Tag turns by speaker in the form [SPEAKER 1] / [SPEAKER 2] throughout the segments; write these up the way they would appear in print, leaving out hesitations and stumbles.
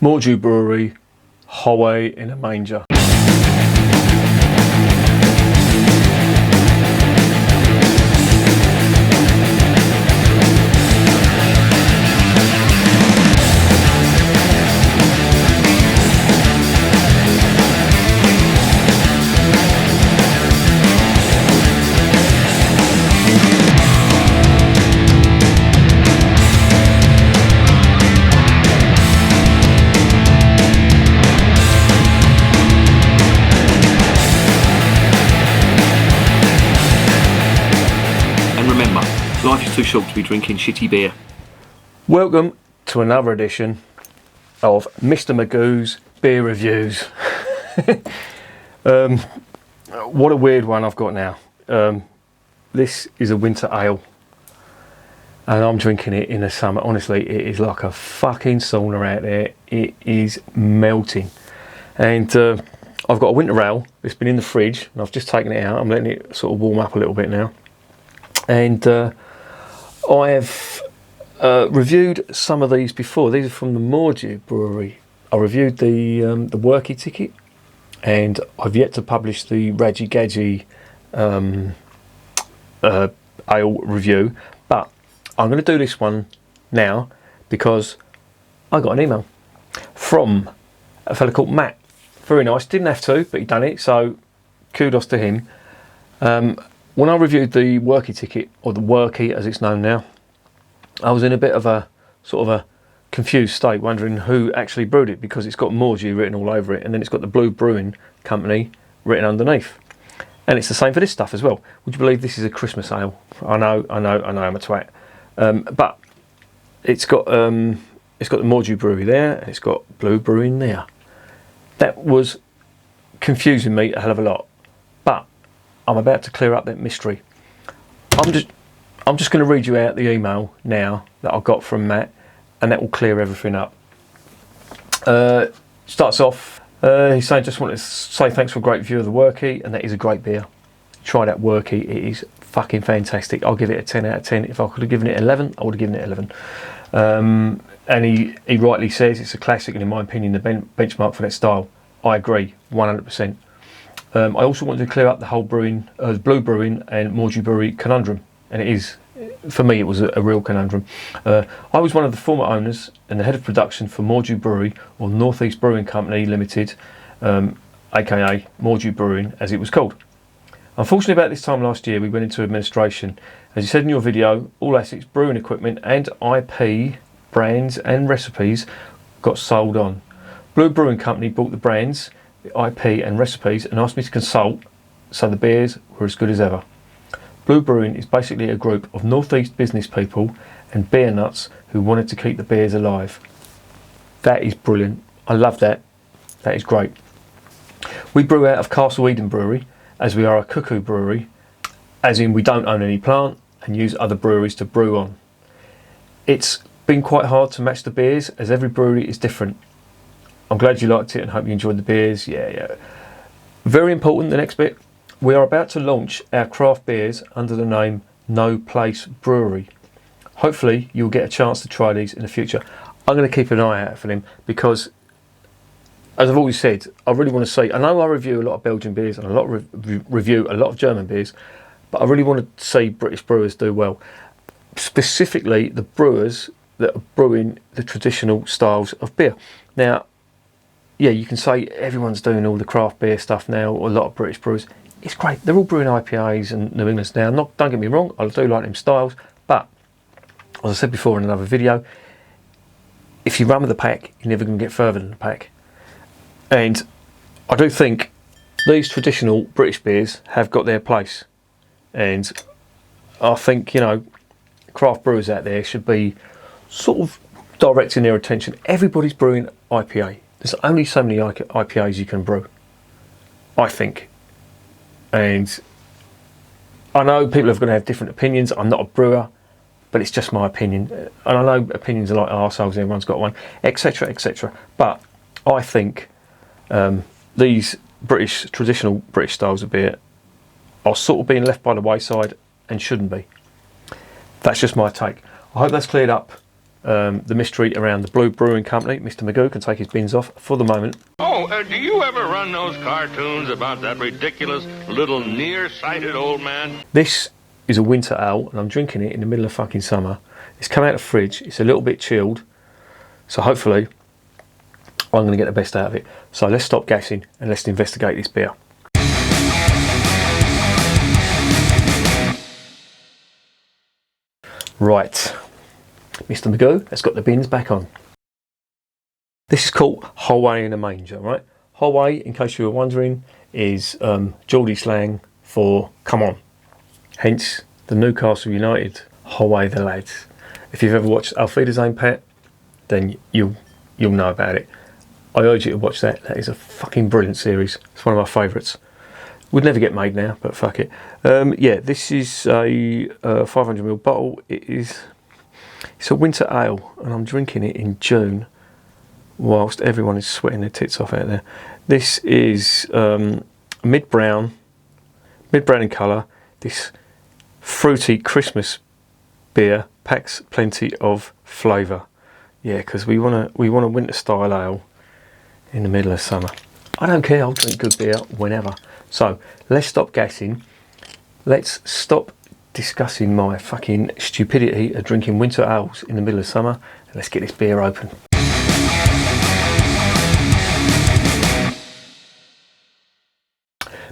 [SPEAKER 1] Mordue Brewery, Howay in a Manger.
[SPEAKER 2] Life is too short to be drinking shitty beer.
[SPEAKER 1] Welcome to another edition of Mr. Magoo's Beer Reviews. What a weird one I've got now. This is a winter ale and I'm drinking it in the summer. Honestly, it is like a fucking sauna out there. It is melting. And I've got a winter ale. It's been in the fridge and I've just taken it out. I'm letting it sort of warm up a little bit now. And I have reviewed some of these before. These are from the Mordue Brewery. I reviewed the Worky ticket, and I've yet to publish the Radgy Gadgy ale review. But I'm going to do this one now because I got an email from a fella called Matt. Very nice. Didn't have to, but he done it. So kudos to him. When I reviewed the Worky ticket, or the Worky as it's known now, I was in a bit of a sort of a confused state, wondering who actually brewed it, because it's got Mordue written all over it, and then it's got the Blue Brewing Company written underneath. And it's the same for this stuff as well. Would you believe this is a Christmas ale? I know, I'm a twat. But it's got the Mordue Brewery there, and it's got Blue Brewing there. That was confusing me a hell of a lot. But I'm about to clear up that mystery. I'm just going to read you out the email now that I got from Matt, and that will clear everything up. Starts off, he's saying, just wanted to say thanks for a great review of the Worky, and that is a great beer. Try that Worky, it is fucking fantastic. I'll give it a 10 out of 10. If I could have given it 11, I would have given it 11. And he rightly says it's a classic, and in my opinion, the benchmark for that style. I agree, 100%. I also wanted to clear up the whole brewing, Blue Brewing and Mordue Brewery conundrum, and it is, for me, it was a real conundrum. I was one of the former owners and the head of production for Mordue Brewery, or North East Brewing Company Limited, aka Mordue Brewing, as it was called. Unfortunately, about this time last year, we went into administration. As you said in your video, all assets, brewing equipment, and IP brands and recipes got sold on. Blue Brewing Company bought the brands, IP and recipes, and asked me to consult, so the beers were as good as ever. Blue Brewing is basically a group of northeast business people and beer nuts who wanted to keep the beers alive. That is brilliant. I love that. That is great. We brew out of Castle Eden Brewery, as we are a cuckoo brewery, as in we don't own any plant and use other breweries to brew on. It's been quite hard to match the beers, as every brewery is different. I'm glad you liked it and hope you enjoyed the beers. Yeah. Very important, the next bit. We are about to launch our craft beers under the name No Place Brewery. Hopefully you'll get a chance to try these in the future. I'm going to keep an eye out for them because, as I've always said, I really want to see. I know I review a lot of Belgian beers and review a lot of German beers, but I really want to see British brewers do well. Specifically the brewers that are brewing the traditional styles of beer. Now, yeah, you can say everyone's doing all the craft beer stuff now, or a lot of British brewers. It's great. They're all brewing IPAs and New Englands now. Don't get me wrong, I do like them styles, but as I said before in another video, if you run with the pack, you're never going to get further than the pack. And I do think these traditional British beers have got their place. And I think, craft brewers out there should be sort of directing their attention. Everybody's brewing IPA. There's only so many IPAs you can brew, I think. And I know people are going to have different opinions. I'm not a brewer, but it's just my opinion. And I know opinions are like arseholes, everyone's got one, etc., etc. But I think these traditional British styles of beer are sort of being left by the wayside and shouldn't be. That's just my take. I hope that's cleared up the mystery around the Blue Brewing Company. Mr. Magoo can take his bins off for the moment.
[SPEAKER 3] Oh, do you ever run those cartoons about that ridiculous little nearsighted old man?
[SPEAKER 1] This is a winter ale, and I'm drinking it in the middle of fucking summer. It's come out of the fridge. It's a little bit chilled, so hopefully I'm going to get the best out of it. So let's stop gassing and let's investigate this beer. Right, Mr. Magoo has got the bins back on. This is called Howay in a Manger, right? Howay, in case you were wondering, is Geordie slang for come on. Hence the Newcastle United Howay the lads. If you've ever watched Alfreda's Own Pet, then you'll know about it. I urge you to watch that. That is a fucking brilliant series. It's one of my favourites. Would never get made now, but fuck it. Yeah, this is a 500ml bottle. It's a winter ale, and I'm drinking it in June, whilst everyone is sweating their tits off out there. This is mid-brown in colour. This fruity Christmas beer packs plenty of flavour. Yeah, because we want a winter style ale in the middle of summer. I don't care. I'll drink good beer whenever. So let's stop gassing. Let's stop discussing my fucking stupidity of drinking winter ales in the middle of summer, and let's get this beer open.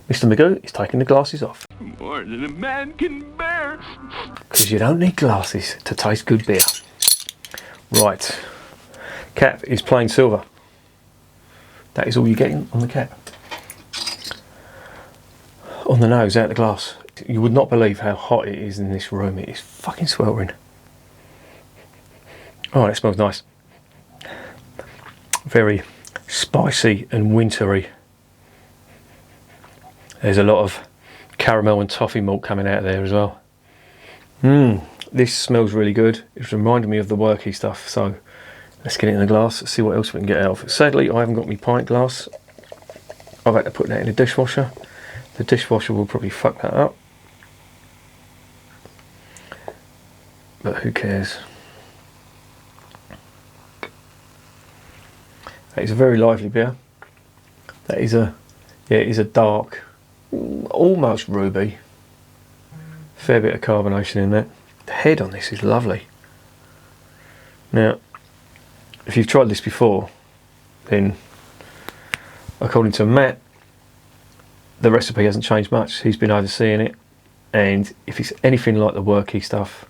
[SPEAKER 1] Mr. Magoo is taking the glasses off.
[SPEAKER 3] More than a man can bear.
[SPEAKER 1] Because you don't need glasses to taste good beer. Right. Cap is plain silver. That is all you're getting on the cap. On the nose, out the glass. You would not believe how hot it is in this room. It is fucking sweltering. Oh, it smells nice. Very spicy and wintry. There's a lot of caramel and toffee malt coming out of there as well. This smells really good. It's reminding me of the worky stuff, so let's get it in the glass, see what else we can get out of it. Sadly, I haven't got my pint glass. I've had to put that in the dishwasher. The dishwasher will probably fuck that up. But who cares? That is a very lively beer. That is it is a dark, almost ruby. Fair bit of carbonation in that. The head on this is lovely. Now, if you've tried this before, then according to Matt, the recipe hasn't changed much. He's been overseeing it, and if it's anything like the worky stuff,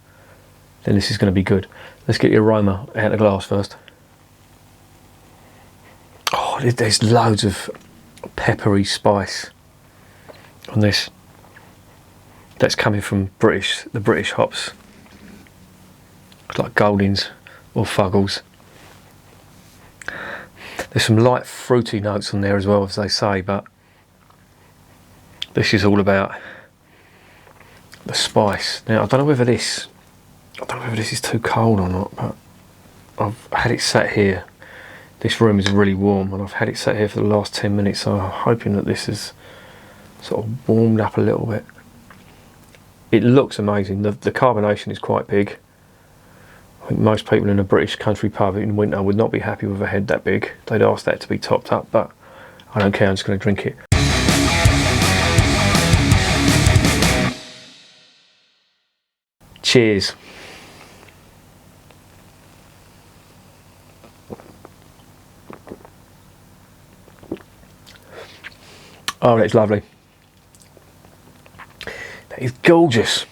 [SPEAKER 1] then this is going to be good. Let's get the aroma out of the glass first. Oh, there's loads of peppery spice on this. That's coming from the British hops. It's like Goldings or Fuggles. There's some light fruity notes on there as well, as they say, but this is all about the spice. Now, I don't know whether this is too cold or not, but I've had it sat here. This room is really warm, and I've had it sat here for the last 10 minutes, so I'm hoping that this is sort of warmed up a little bit. It looks amazing. The carbonation is quite big. I think most people in a British country pub in winter would not be happy with a head that big. They'd ask that to be topped up, but I don't care, I'm just going to drink it. Cheers. Oh, that's lovely. That is gorgeous.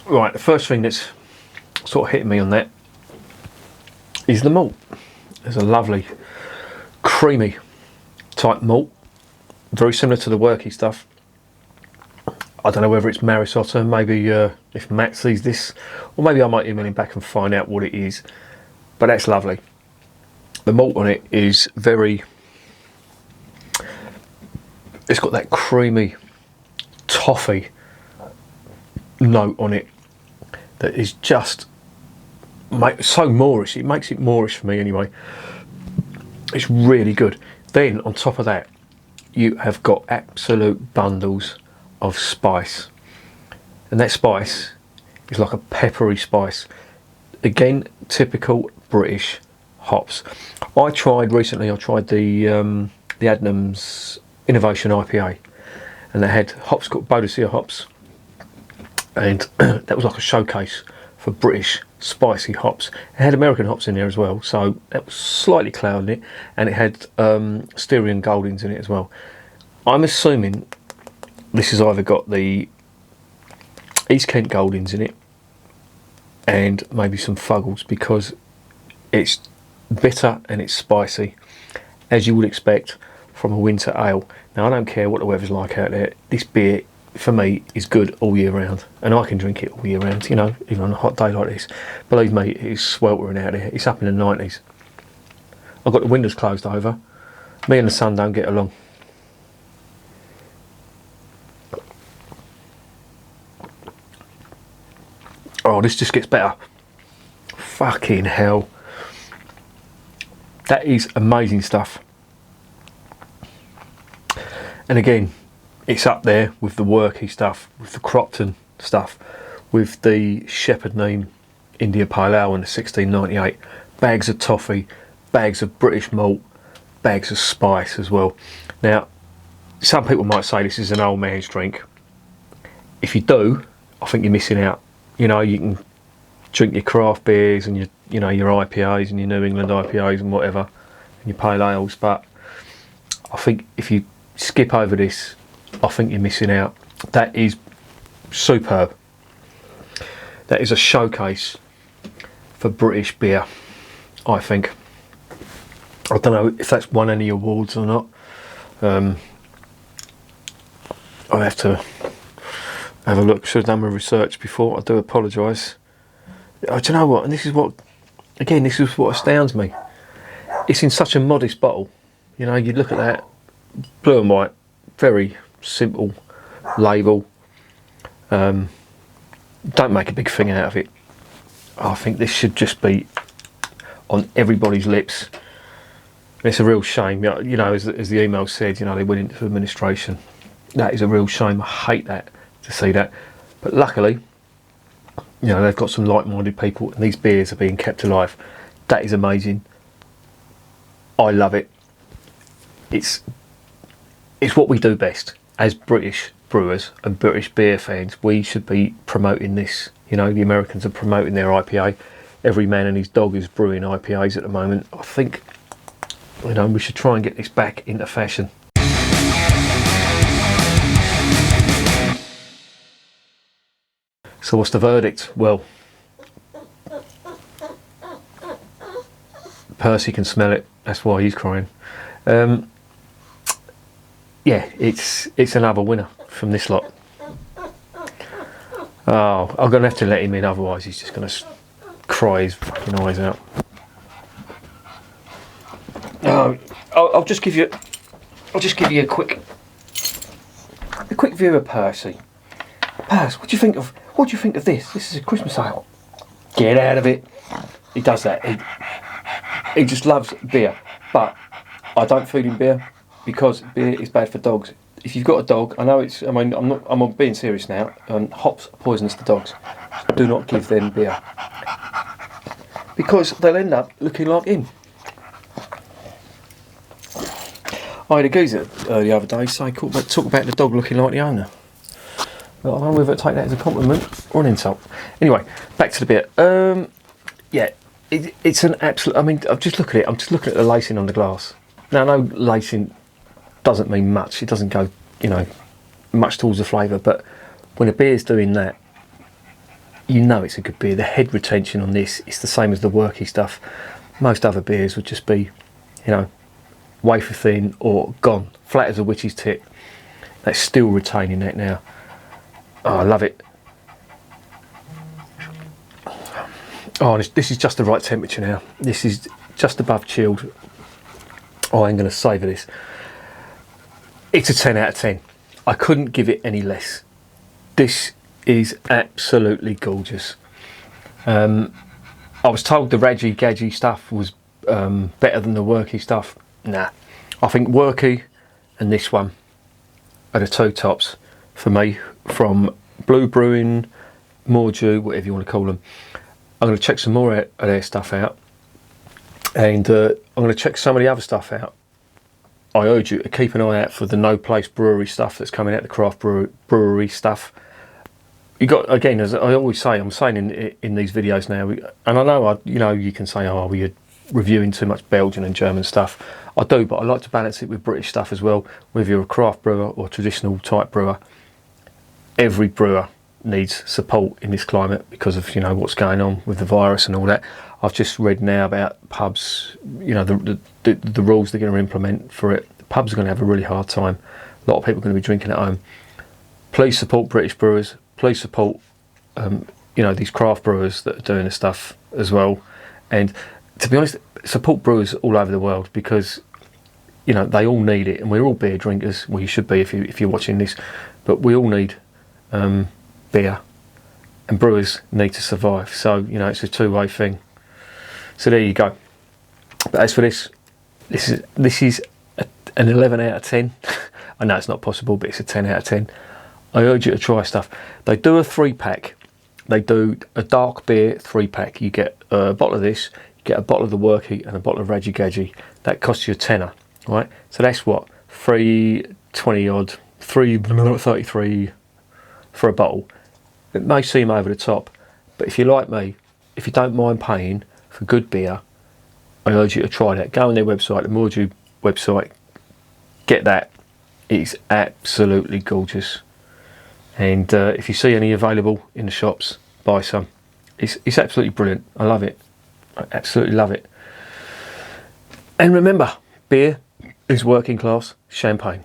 [SPEAKER 1] Right, the first thing that's sort of hitting me on that is the malt. There's a lovely creamy type malt, very similar to the worky stuff. I don't know whether it's Marisotto, maybe if Matt sees this, or maybe I might email him back and find out what it is, but that's lovely. The malt on it is it's got that creamy toffee note on it that is just so Moorish. It makes it Moorish for me anyway. It's really good. Then on top of that, you have got absolute bundles of spice, and that spice is like a peppery spice. Again, typical British hops. I tried the Adnams Innovation IPA, and they had hops called Boadicea hops, and that was like a showcase for British spicy hops. It had American hops in there as well, so that was slightly clouding it, and it had Styrian Goldings in it as well. I'm assuming this has either got the East Kent Goldings in it and maybe some Fuggles, because it's bitter and it's spicy, as you would expect from a winter ale. Now, I don't care what the weather's like out there, this beer for me is good all year round, and I can drink it all year round, you know, even on a hot day like this. Believe me, it is sweltering out there. It's up in the 90s. I've got the windows closed over. Me and the sun don't get along. Oh, this just gets better. Fucking hell. That is amazing stuff. And again, it's up there with the Worky stuff, with the Cropton stuff, with the Shepherd Neame India Pale Ale in the 1698. Bags of toffee, bags of British malt, bags of spice as well. Now, some people might say this is an old man's drink. If you do, I think you're missing out. You know, you can drink your craft beers and your IPAs and your New England IPAs and whatever, and your pale ales, but I think if you skip over this, I think you're missing out. That is superb. That is a showcase for British beer, I think. I don't know if that's won any awards or not. I'll have to have a look. Should have done my research before. I do apologise. Do you know what? And this is what astounds me. It's in such a modest bottle. You know, you look at that, blue and white, very simple label. Don't make a big thing out of it. I think this should just be on everybody's lips. It's a real shame. You know, as the email said, you know, they went into administration. That is a real shame. I hate that, to see that. But luckily, you know, they've got some like-minded people, and these beers are being kept alive. That is amazing. I love it. It's what we do best as British brewers and British beer fans. We should be promoting this. You know, the Americans are promoting their IPA. Every man and his dog is brewing IPAs at the moment. I think, you know, we should try and get this back into fashion. So what's the verdict? Well, Percy can smell it. That's why he's crying. Yeah, it's another winner from this lot. Oh, I'm going to have to let him in, otherwise he's just going to cry his fucking eyes out. I'll just give you a quick view of Percy. Percy, what do you think of this? This is a Christmas ale. Get out of it. He does that. He just loves beer, but I don't feed him beer because beer is bad for dogs. If you've got a dog, I'm being serious now, and hops are poisonous to dogs. Do not give them beer because they'll end up looking like him. I had a geezer the other day say, talk about the dog looking like the owner. Well, I don't know whether to take that as a compliment or an insult. Anyway, back to the beer. Yeah, it's an absolute. I mean, I'm just looking at the lacing on the glass. Now, I know lacing doesn't mean much. It doesn't go, you know, much towards the flavour. But when a beer's doing that, you know it's a good beer. The head retention on this is the same as the Worky stuff. Most other beers would just be, you know, wafer thin or gone, flat as a witch's tit. That's still retaining that now. Oh, I love it. Oh, this is just the right temperature now. This is just above chilled. Oh, I'm going to savour this. It's a 10 out of 10. I couldn't give it any less. This is absolutely gorgeous. I was told the Radgy Gadgy stuff was better than the Worky stuff. Nah, I think Worky and this one are the two tops for me from Brewing, Mordue, whatever you want to call them. I'm going to check some more of their stuff out, and I'm going to check some of the other stuff out. I urge you to keep an eye out for the No Place Brewery stuff that's coming out, the craft brewery stuff. You got, again, as I always say, I'm saying in these videos now, and I know you can say, oh, we're reviewing too much Belgian and German stuff. I do, but I like to balance it with British stuff as well. Whether you're a craft brewer or traditional type brewer, every brewer needs support in this climate because of what's going on with the virus and all that. I've just read now about pubs, the rules they're going to implement for it. The pubs are going to have a really hard time. A lot of people are going to be drinking at home. Please support British brewers. Please support these craft brewers that are doing this stuff as well. And to be honest, support brewers all over the world because they all need it, and we're all beer drinkers. Well, you should be if you're watching this, but we all need beer, and brewers need to survive. So it's a two-way thing. So there you go. But as for this is an 11 out of 10. I know it's not possible, but it's a 10 out of 10. I urge you to try stuff. They do a 3-pack. They do a dark beer 3-pack. You get a bottle of this, you get a bottle of the Worky and a bottle of Radgy Gadgy. That costs you a tenner, right? So that's what, 320 odd, 333 for a bottle. It may seem over the top, but if you're like me, if you don't mind paying for good beer, I urge you to try that. Go on their website, the Mordue website, get that. It's absolutely gorgeous. And if you see any available in the shops, buy some. It's absolutely brilliant. I love it. I absolutely love it. And remember, beer is working class champagne.